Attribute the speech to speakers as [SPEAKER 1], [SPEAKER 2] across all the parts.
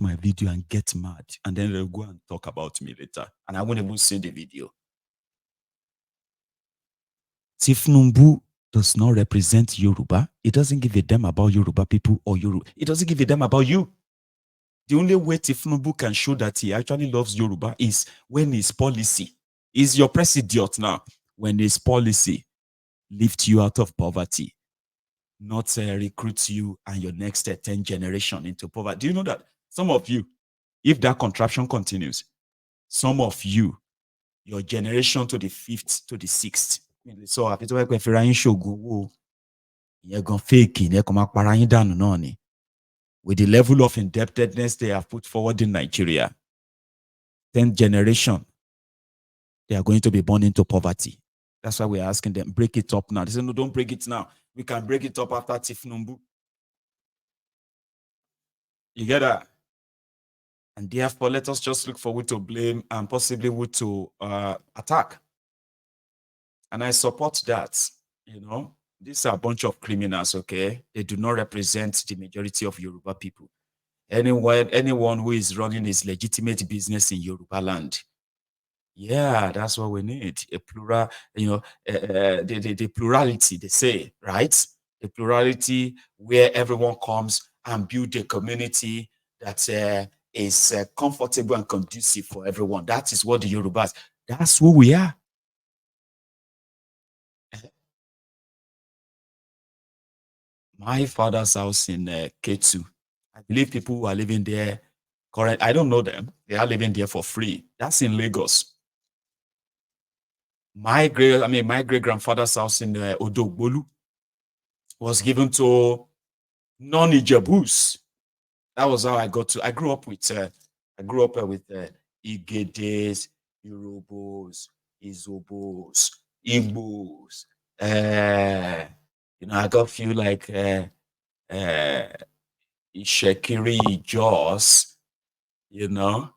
[SPEAKER 1] my video and get mad, and then they'll go and talk about me later, and I won't even see the video. Tifnumbu does not represent Yoruba. It doesn't give a damn about Yoruba people or Yoruba. It doesn't give a damn about you. The only way Tifnumbu can show that he actually loves Yoruba is when his policy is your president now. When his policy lifts you out of poverty, not recruit you and your next 10 generation into poverty. Do you know that some of you, if that contraption continues, some of you, your generation to the 5th to the 6th, so you're going fake with the level of indebtedness they have put forward in Nigeria, 10th generation, they are going to be born into poverty. That's why we're asking them, break it up now. They say, no, don't break it now. We can break it up after Tifnumbu. You get that? And therefore, let us just look forward to blame and possibly would to attack. And I support that. You know, these are a bunch of criminals, okay? They do not represent the majority of Yoruba people. Anyone who is running his legitimate business in Yoruba land, yeah, that's what we need. A plural, the plurality, they say, right? The plurality where everyone comes and build a community that is comfortable and conducive for everyone. That is what the Yorubas, that's who we are. My father's house in Ketu, I believe people who are living there, I don't know them. They are living there for free. That's in Lagos. My great grandfather's house in Odogbolu was given to non-Ijebus. That was how I grew up with Igedes, Yorubos, Izobos, Igbos. I got a few like Ishekiri, Jaws, I'm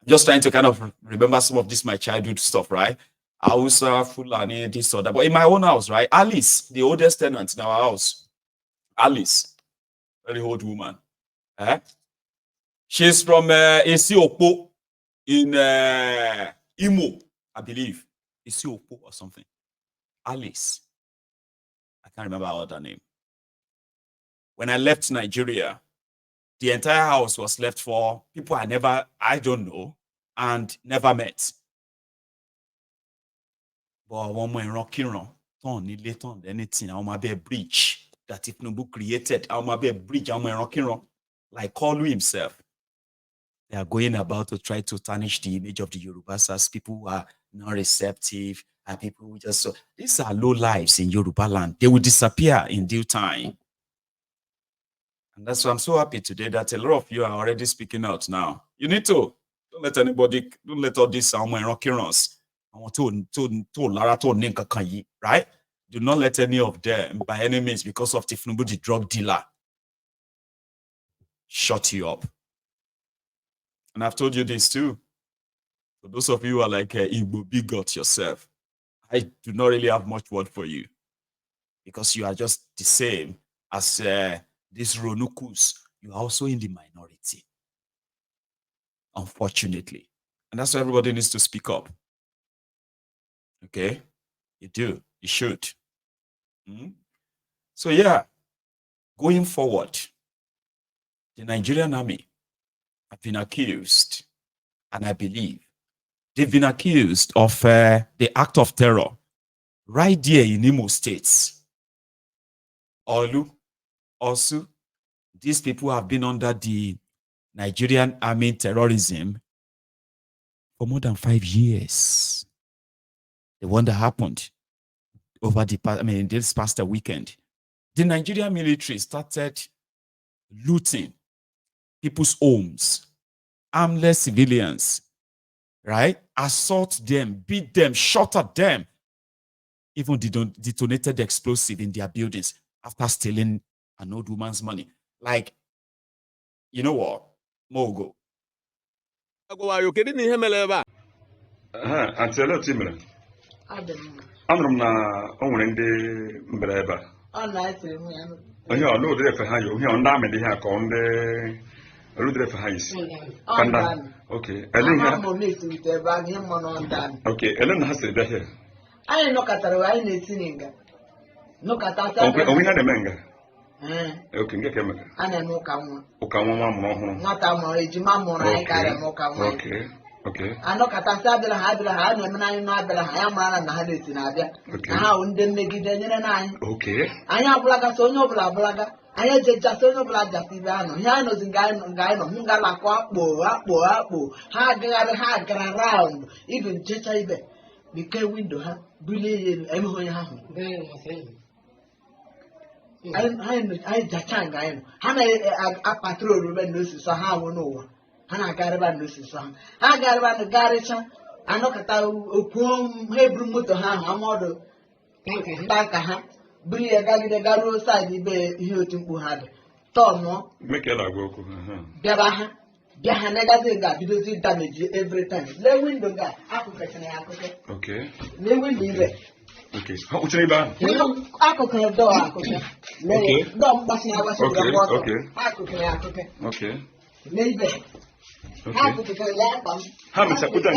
[SPEAKER 1] just trying to kind of remember some of this, my childhood stuff, right? Hausa, Fulani, this or that. But in my own house, right? Alice, the oldest tenant in our house. Alice, very old woman. She's from Ezeagu in Imo, I believe. Ezeagu or something. Alice. I can't remember her other name. When I left Nigeria, the entire house was left for people I don't know, and never met. But one more in Rockiron, turn anything, I'll be a bridge that Tifnumbu created. I'll be a bridge, I'm Rockiron, like Kalu himself. They are going about to try to tarnish the image of the Yorubas as people who are not receptive and people who just these are low lives in Yoruba land. They will disappear in due time. And that's why I'm so happy today that a lot of you are already speaking out now. You need to. Don't let all these Rockirons, right? Do not let any of them, by any means, because of Tifnumbu, the drug dealer, shut you up. And I've told you this too. For those of you who are like Igbo bigot yourself, I do not really have much word for you because you are just the same as these Ronukus. You are also in the minority, unfortunately. And that's why everybody needs to speak up. Okay? You do. You should. So yeah, going forward, the Nigerian army have been accused, and I believe they've been accused of the act of terror right there in Imo States. Olu, Osu, these people have been under the Nigerian army terrorism for more than 5 years. The one that happened over this past weekend. The Nigerian military started looting people's homes, armless civilians, right? Assault them, beat them, shot at them, even detonated the explosive in their buildings after stealing an old woman's money. Like, you know what? Mogo.
[SPEAKER 2] Anụrụ m na o nwere ndị mbere ebe a. Onye ọ n'ụdị efe ha yi, onye ọ ndị amị dị ha ka ndị Rudre for Hais. Pandan. Okay. Elena. Okay. Elena has said that here.
[SPEAKER 3] I know Catara, I need singing. No Catata.
[SPEAKER 2] Okay. We had a manga. Okay. Get him.
[SPEAKER 3] I know Kama.
[SPEAKER 2] Okama.
[SPEAKER 3] Not a more Jimamo.
[SPEAKER 2] Okay. Okay.
[SPEAKER 3] I know Catasa, I know I am and I had it in Abia. How didn't make it and I.
[SPEAKER 2] Okay.
[SPEAKER 3] I am Blaga, so no blaga. I had just so no blaga, Tivano. Yanos and Gano, Mungala, Apple, hard around, even Cheta became window, huh? Brilliant, everywhere. I Jachang, I patrol when this is a how no. And I got about this song. I got about the garage. I know that I will Hebrew motor hand, a model. Like a hand. Bring a guy the Garo side, the bay here to had. Tom,
[SPEAKER 2] make it a go.
[SPEAKER 3] Gabaha. Gahanega got to do damage every time. The window guy,
[SPEAKER 2] okay.
[SPEAKER 3] The window there.
[SPEAKER 2] Okay. How much are you buying?
[SPEAKER 3] I could door. Okay. Don't pass my water.
[SPEAKER 2] Okay.
[SPEAKER 3] I could.
[SPEAKER 2] Okay.
[SPEAKER 3] Maybe.
[SPEAKER 2] How much I put on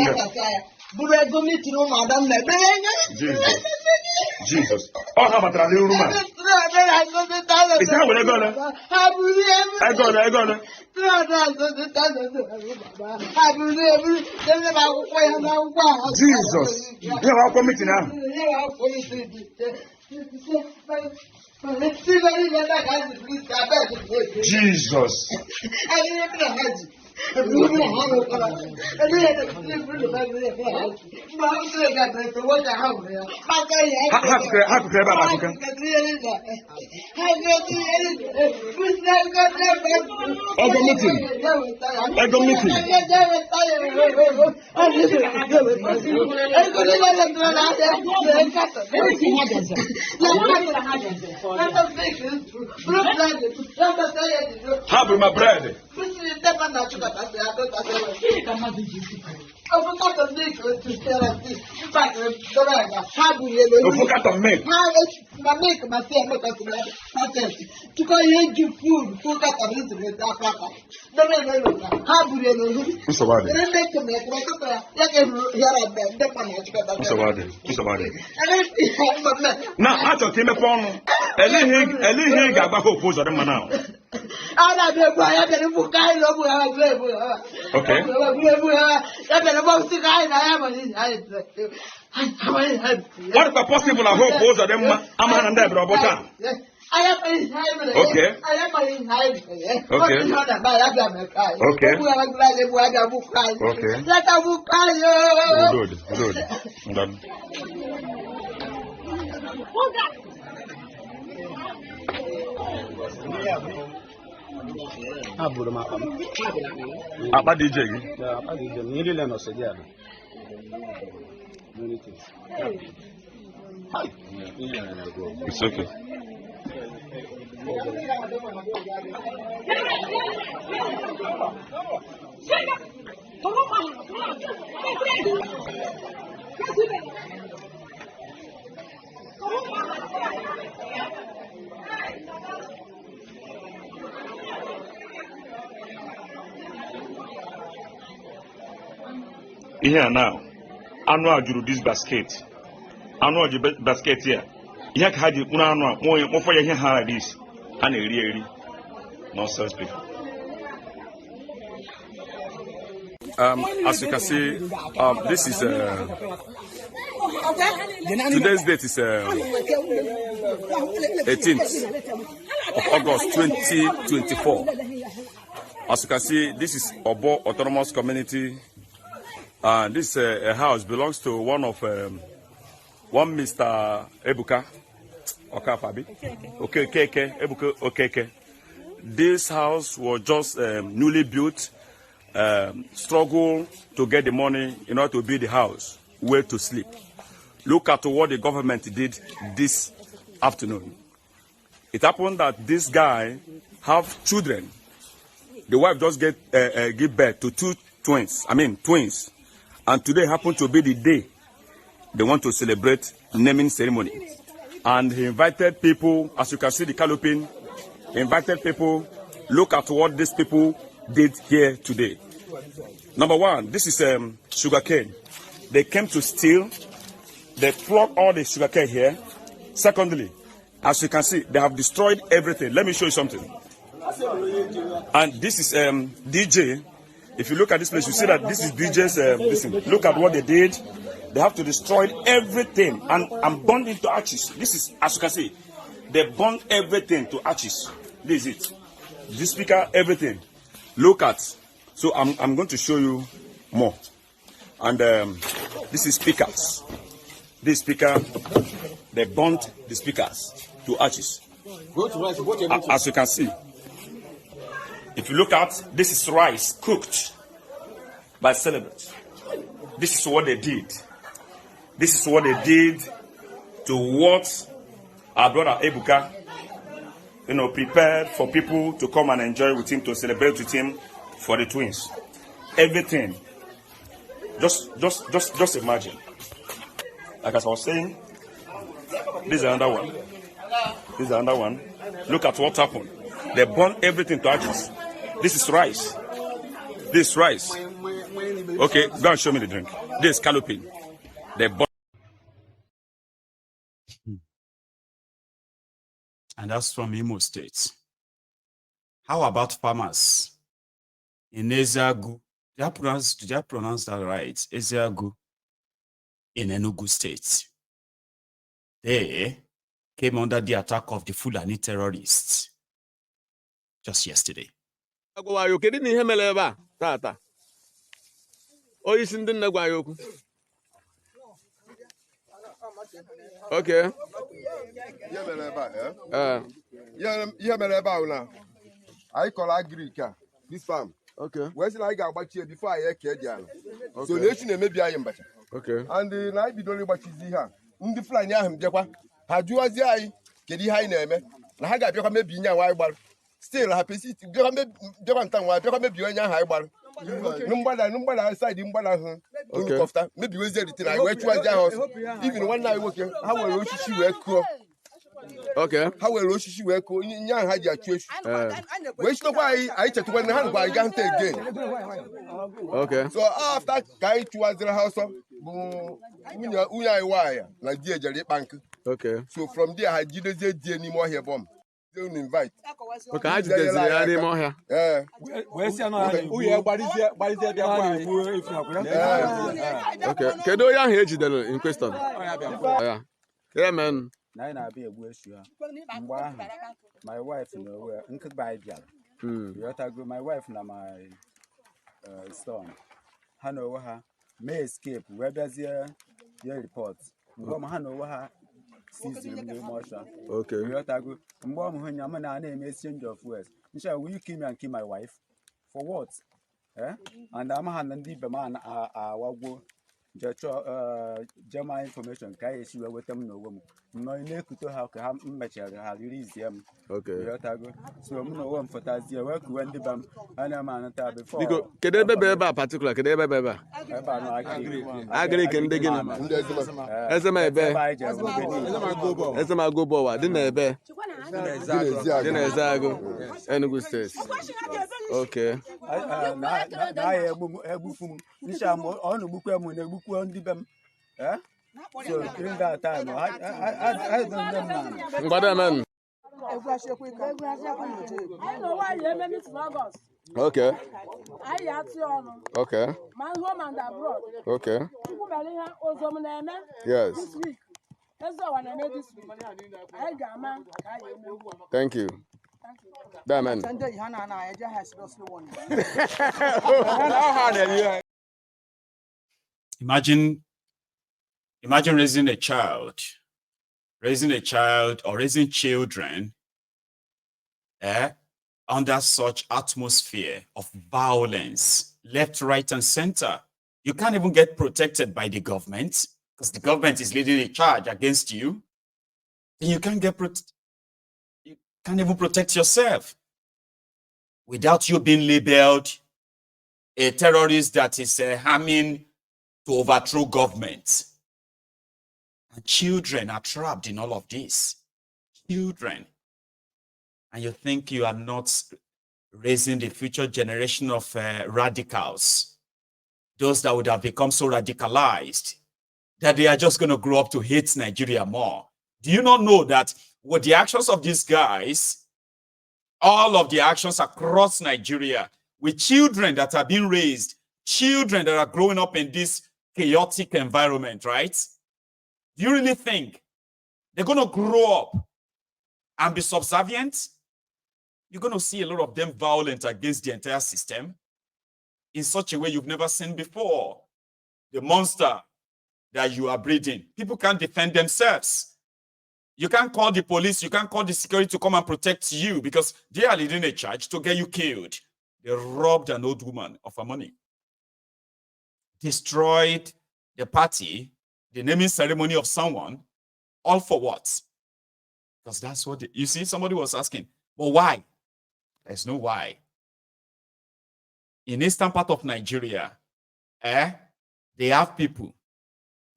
[SPEAKER 2] Jesus. Oh, how about a little room? Is that what I got? I got it. Jesus. You are committing now. Jesus. Have my bread. Now, I told him upon Eli got hope of them now. Okay. What if possible? I hope both of them are man and Deborah. Okay. Good. Apa DJ? Apa DJ? Ini lah nasi dia. It's okay. Here now, I do this basket. I know the basket here. You had the more for your hand this and a really nonsense people.
[SPEAKER 1] As you can see, this is today's date is 18th of August 2024. As you can see, this is Obo Autonomous Community. This a house belongs to one Mr. Ebuka Okafabi. Okay. Ebuka Okeke. This house was just newly built. Struggle to get the money in order to build the house, where to sleep. Look at what the government did this afternoon. It happened that this guy have children. The wife just give birth to two twins. And today happened to be the day they want to celebrate naming ceremony. And he invited people, as you can see the calopin, invited people. Look at what these people
[SPEAKER 2] did here today. Number one, this is sugarcane. They came to steal. They plucked all the sugarcane here. Secondly, as you can see, they have destroyed everything. Let me show you something. And this is DJ. If you look at this place, you see that this is DJ's. Listen, look at what they did. They have to destroy everything and burn it to ashes. This is, as you can see, they burned everything to ashes. This is it. This speaker, everything. Look at. So I'm going to show you more. And this is speakers. This speaker, they burnt the speakers to ashes. As you can see, if you look at, this is rice cooked by celebrants. This is what they did. This is what they did to what our brother Ebuka, prepared for people to come and enjoy with him, to celebrate with him for the twins. Everything. Just imagine. Like as I was saying, this is another one. This is another one. Look at what happened. They burned everything to ashes. This is rice. This is rice. Okay, go and show me the drink. This is scalloping. They burned.
[SPEAKER 1] And that's from Imo State. How about farmers in Ezeagu? Did I pronounce that right? Ezeagu in Enugu State. They came under the attack of the Fulani terrorists just yesterday.
[SPEAKER 4] Okay. I call Agrica, this farm. Okay. Where's the like about here before I hear Diana? So nation maybe I am better. Okay. And the night be only what is here. The flying him, Japa. Had you as I get high name? I got your maybe in your wild. Still happy to go maybe Japan, why maybe in your high bar. Nobody outside him, but maybe was there the I went to a house. Even one night working, how will she wear crew? Okay. How will she wear crew in your had your church? Which no why I checked when the hand by Gante again. Okay. So after guy towards the house of Uya wire, like dear Jerry Bank. Okay. So from there, I didn't see any more here bomb. Don't invite. Okay, I just any more here. Yeah. Where's your okay. Can do you hear you in question? Yeah. Yeah, man. My wife, my wife and my son. Hanover may escape. Where does your report? Okay. When name exchange of words. Will you kill me and kill my wife? For what? Eh? And I'm handing deep man German information. Can you with them no woman? No, you could have released them. Okay. So I'm no one for that. You work when the bam and a man before. Can they be particular? Can they be? I agree. Can they get as a man bear? As a man go board, didn't I bear? Ezeagu, Enugu State. Okay. So during that time, I don't know. But man. Okay. Okay. Okay. Yes. Thank you. That man.
[SPEAKER 1] Imagine raising a child or raising children under such atmosphere of violence, left, right, and center. You can't even get protected by the government because the government is leading a charge against you. And you can't even protect yourself without you being labeled a terrorist that is harming to overthrow government. And children are trapped in all of this. Children. And you think you are not raising the future generation of radicals, those that would have become so radicalized that they are just going to grow up to hate Nigeria more. Do you not know that with the actions of these guys, all of the actions across Nigeria, with children that are being raised, children that are growing up in this chaotic environment, right? Do you really think they're going to grow up and be subservient? You're going to see a lot of them violent against the entire system in such a way you've never seen before. The monster that you are breeding, people can't defend themselves. You can't call the police, you can't call the security to come and protect you because they are leading a charge to get you killed. They robbed an old woman of her money, destroyed the party, the naming ceremony of someone, all for what? Because that's what you see. Somebody was asking, well, why? There's no why. In eastern part of Nigeria, they have people.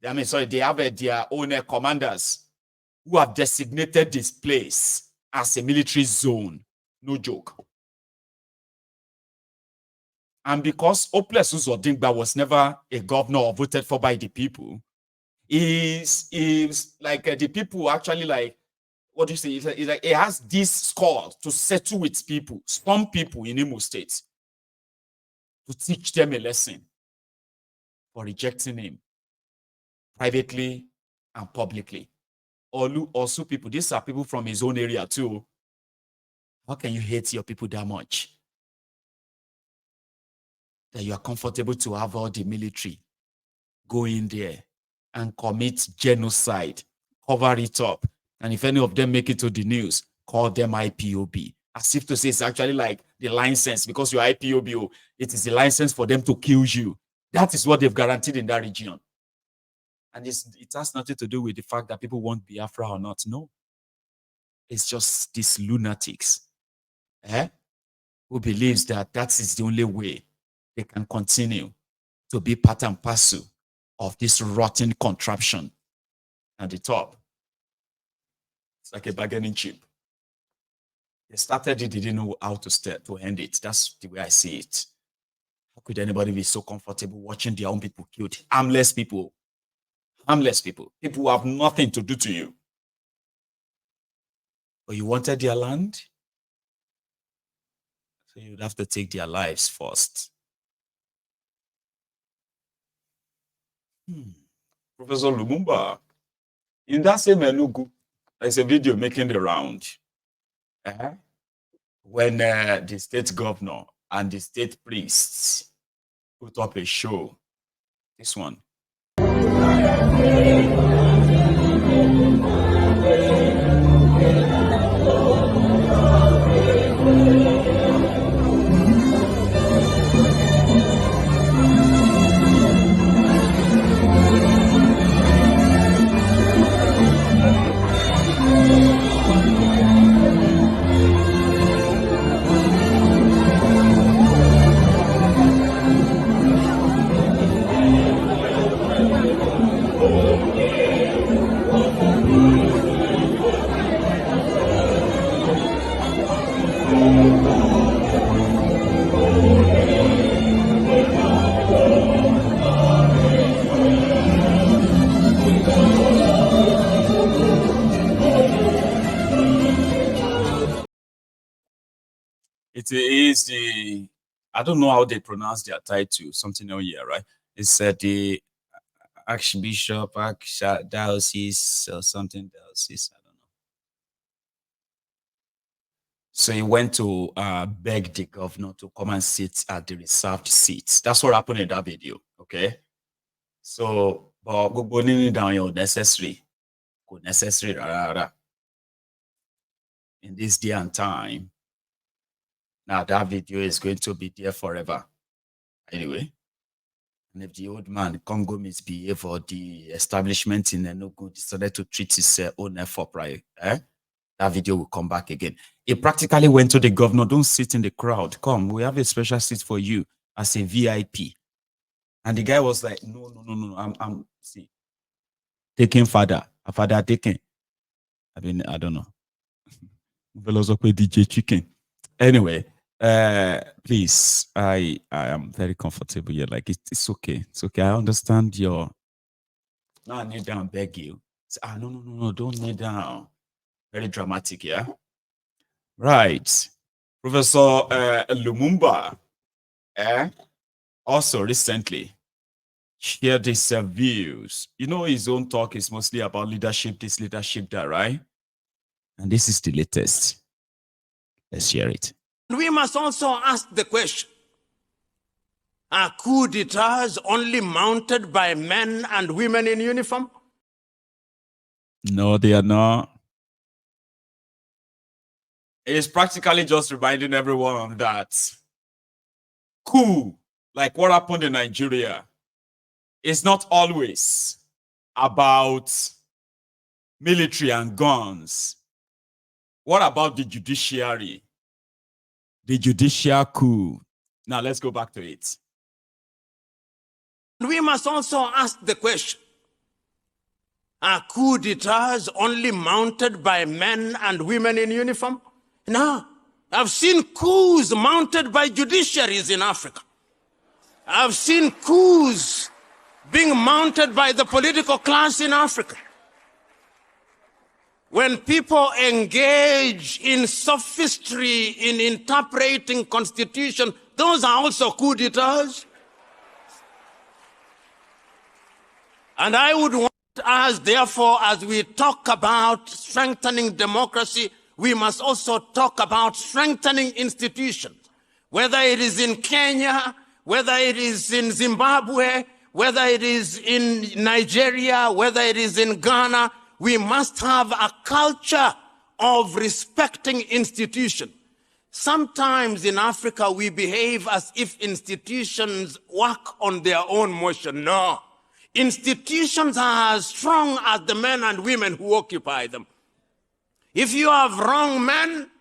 [SPEAKER 1] They have their own commanders who have designated this place as a military zone. No joke. And because Oples Uzodingba was never a governor or voted for by the people, is like the people actually like, what do you say? It's like it has this score to settle with people, some people in Imo State, to teach them a lesson for rejecting him privately and publicly. Also people, these are people from his own area too. How can you hate your people that much? That you are comfortable to have all the military go in there and commit genocide, cover it up. And if any of them make it to the news, call them IPOB. As if to say it's actually like the license, because you're IPOB, it is the license for them to kill you. That is what they've guaranteed in that region. And it has nothing to do with the fact that people want Biafra or not. No. It's just these lunatics who believes that that is the only way they can continue to be part and parcel of this rotten contraption at the top. It's like a bargaining chip. They started it, they didn't know how to end it. That's the way I see it. How could anybody be so comfortable watching their own people killed? Harmless people. Harmless people. People who have nothing to do to you. But you wanted their land? So you'd have to take their lives first. Professor Lumumba, in that same Enugu, there's a video making the round. When the state governor and the state priests put up a show. This one. It is the, I don't know how they pronounce their title, something on here, right? It's the Archbishop, Archdiocese, or something diocese, I don't know. So he went to beg the governor to come and sit at the reserved seats. That's what happened in that video, okay? So, but go down your necessary, in this day and time. Now that video is going to be there forever. Anyway, and if the old man Congo misbehave or the establishment in Enugu decided to treat his own effort, right? That video will come back again. He practically went to the governor, don't sit in the crowd. Come, we have a special seat for you as a VIP. And the guy was like, no, I'm see, taking father taking. I mean, I don't know. DJ Chicken. Anyway, Please, I am very comfortable here. Like it's okay. It's okay. I understand your. No, I kneel down, beg you. No, don't kneel down. Very dramatic, yeah. Right, Professor Lumumba, also recently shared his views. You know, his own talk is mostly about leadership, this leadership, that, right? And this is the latest. Let's hear it.
[SPEAKER 5] We must also ask the question, are coup d'etats only mounted by men and women in uniform?
[SPEAKER 1] No, they are not. It is practically just reminding everyone that coup, like what happened in Nigeria, is not always about military and guns. What about the judiciary? The judicial coup. Now let's go back to it.
[SPEAKER 5] We must also ask the question, are coup d'etats only mounted by men and women in uniform? No. I've seen coups mounted by judiciaries in Africa. I've seen coups being mounted by the political class in Africa. When people engage in sophistry in interpreting constitution, those are also coup d'etats. And I would want us, therefore, as we talk about strengthening democracy, we must also talk about strengthening institutions. Whether it is in Kenya, whether it is in Zimbabwe, whether it is in Nigeria, whether it is in Ghana, we must have a culture of respecting institutions. Sometimes in Africa, we behave as if institutions work on their own motion. No. Institutions are as strong as the men and women who occupy them. If you have wrong men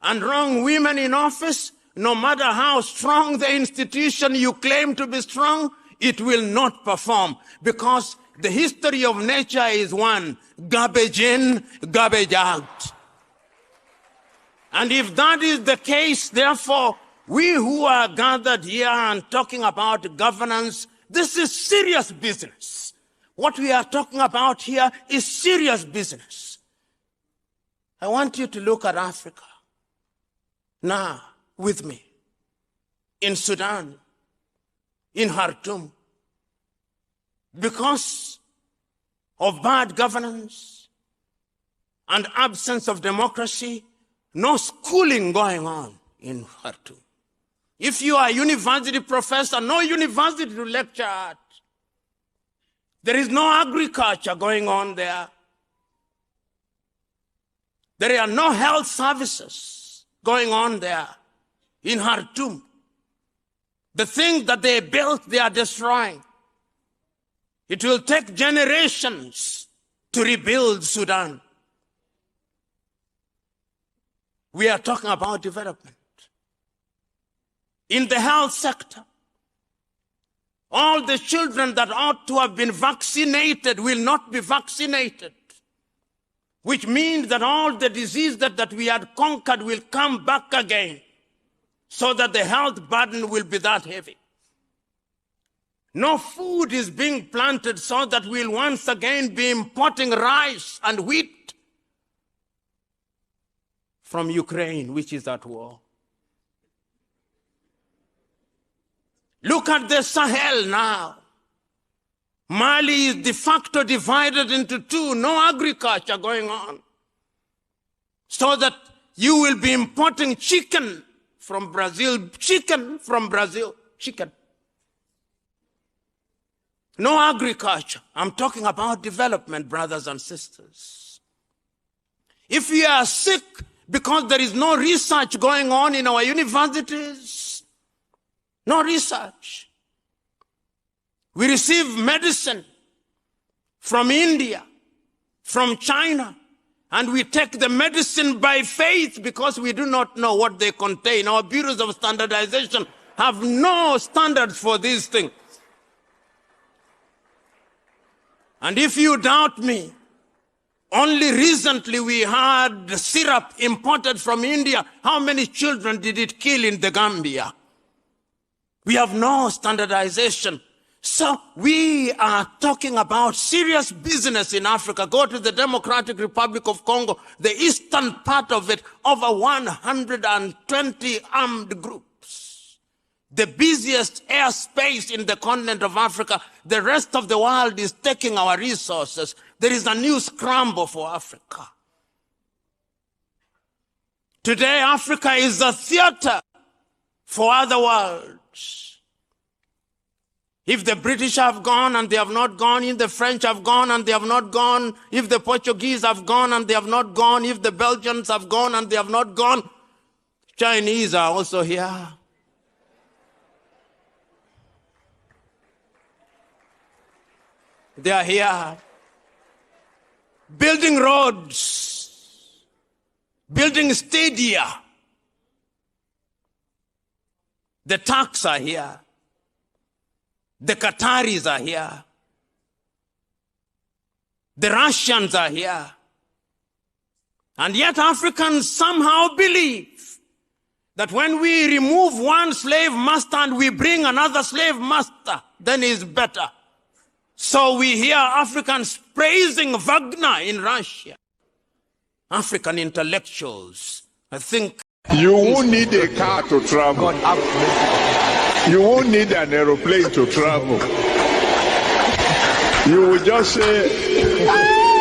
[SPEAKER 5] and wrong women in office, no matter how strong the institution you claim to be strong, it will not perform, because the history of nature is one: garbage in, garbage out. And if that is the case, therefore, we who are gathered here and talking about governance, this is serious business. What we are talking about here is serious business. I want you to look at Africa now with me. In Sudan, in Khartoum, because of bad governance and absence of democracy, no schooling going on in Khartoum. If you are a university professor, no university to lecture at. There is no agriculture going on there. There are no health services going on there in Khartoum. The things that they built, they are destroying. It will take generations to rebuild Sudan. We are talking about development. In the health sector, all the children that ought to have been vaccinated will not be vaccinated, which means that all the disease that we had conquered will come back again, so that the health burden will be that heavy. No food is being planted, so that we'll once again be importing rice and wheat from Ukraine, which is at war. Look at the Sahel now. Mali is de facto divided into two, no agriculture going on. So that you will be importing chicken from Brazil, chicken. No agriculture. I'm talking about development, brothers and sisters. If you are sick because there is no research going on in our universities, no research. We receive medicine from India, from China, and we take the medicine by faith because we do not know what they contain. Our bureaus of standardization have no standards for these things. And if you doubt me, Only recently we had syrup imported from India. How many children did it kill in the Gambia? We have no standardization. So we are talking about serious business in Africa. Go to the Democratic Republic of Congo, the eastern part of it, over 120 armed groups. The busiest airspace in the continent of Africa. The rest of the world is taking our resources. There is a new scramble for Africa. Today, Africa is a theater for other worlds. If the British have gone and they have not gone, if the French have gone and they have not gone, if the Portuguese have gone and they have not gone, if the Belgians have gone and they have not gone, Chinese are also here. They are here. Building roads, building stadia. The Turks are here. The Qataris are here. The Russians are here. And yet Africans somehow believe that when we remove one slave master and we bring another slave master, then it's better. So we hear Africans praising Wagner in Russia. African intellectuals, I think.
[SPEAKER 6] You won't need a car to travel. You won't need an aeroplane to travel. You will just say,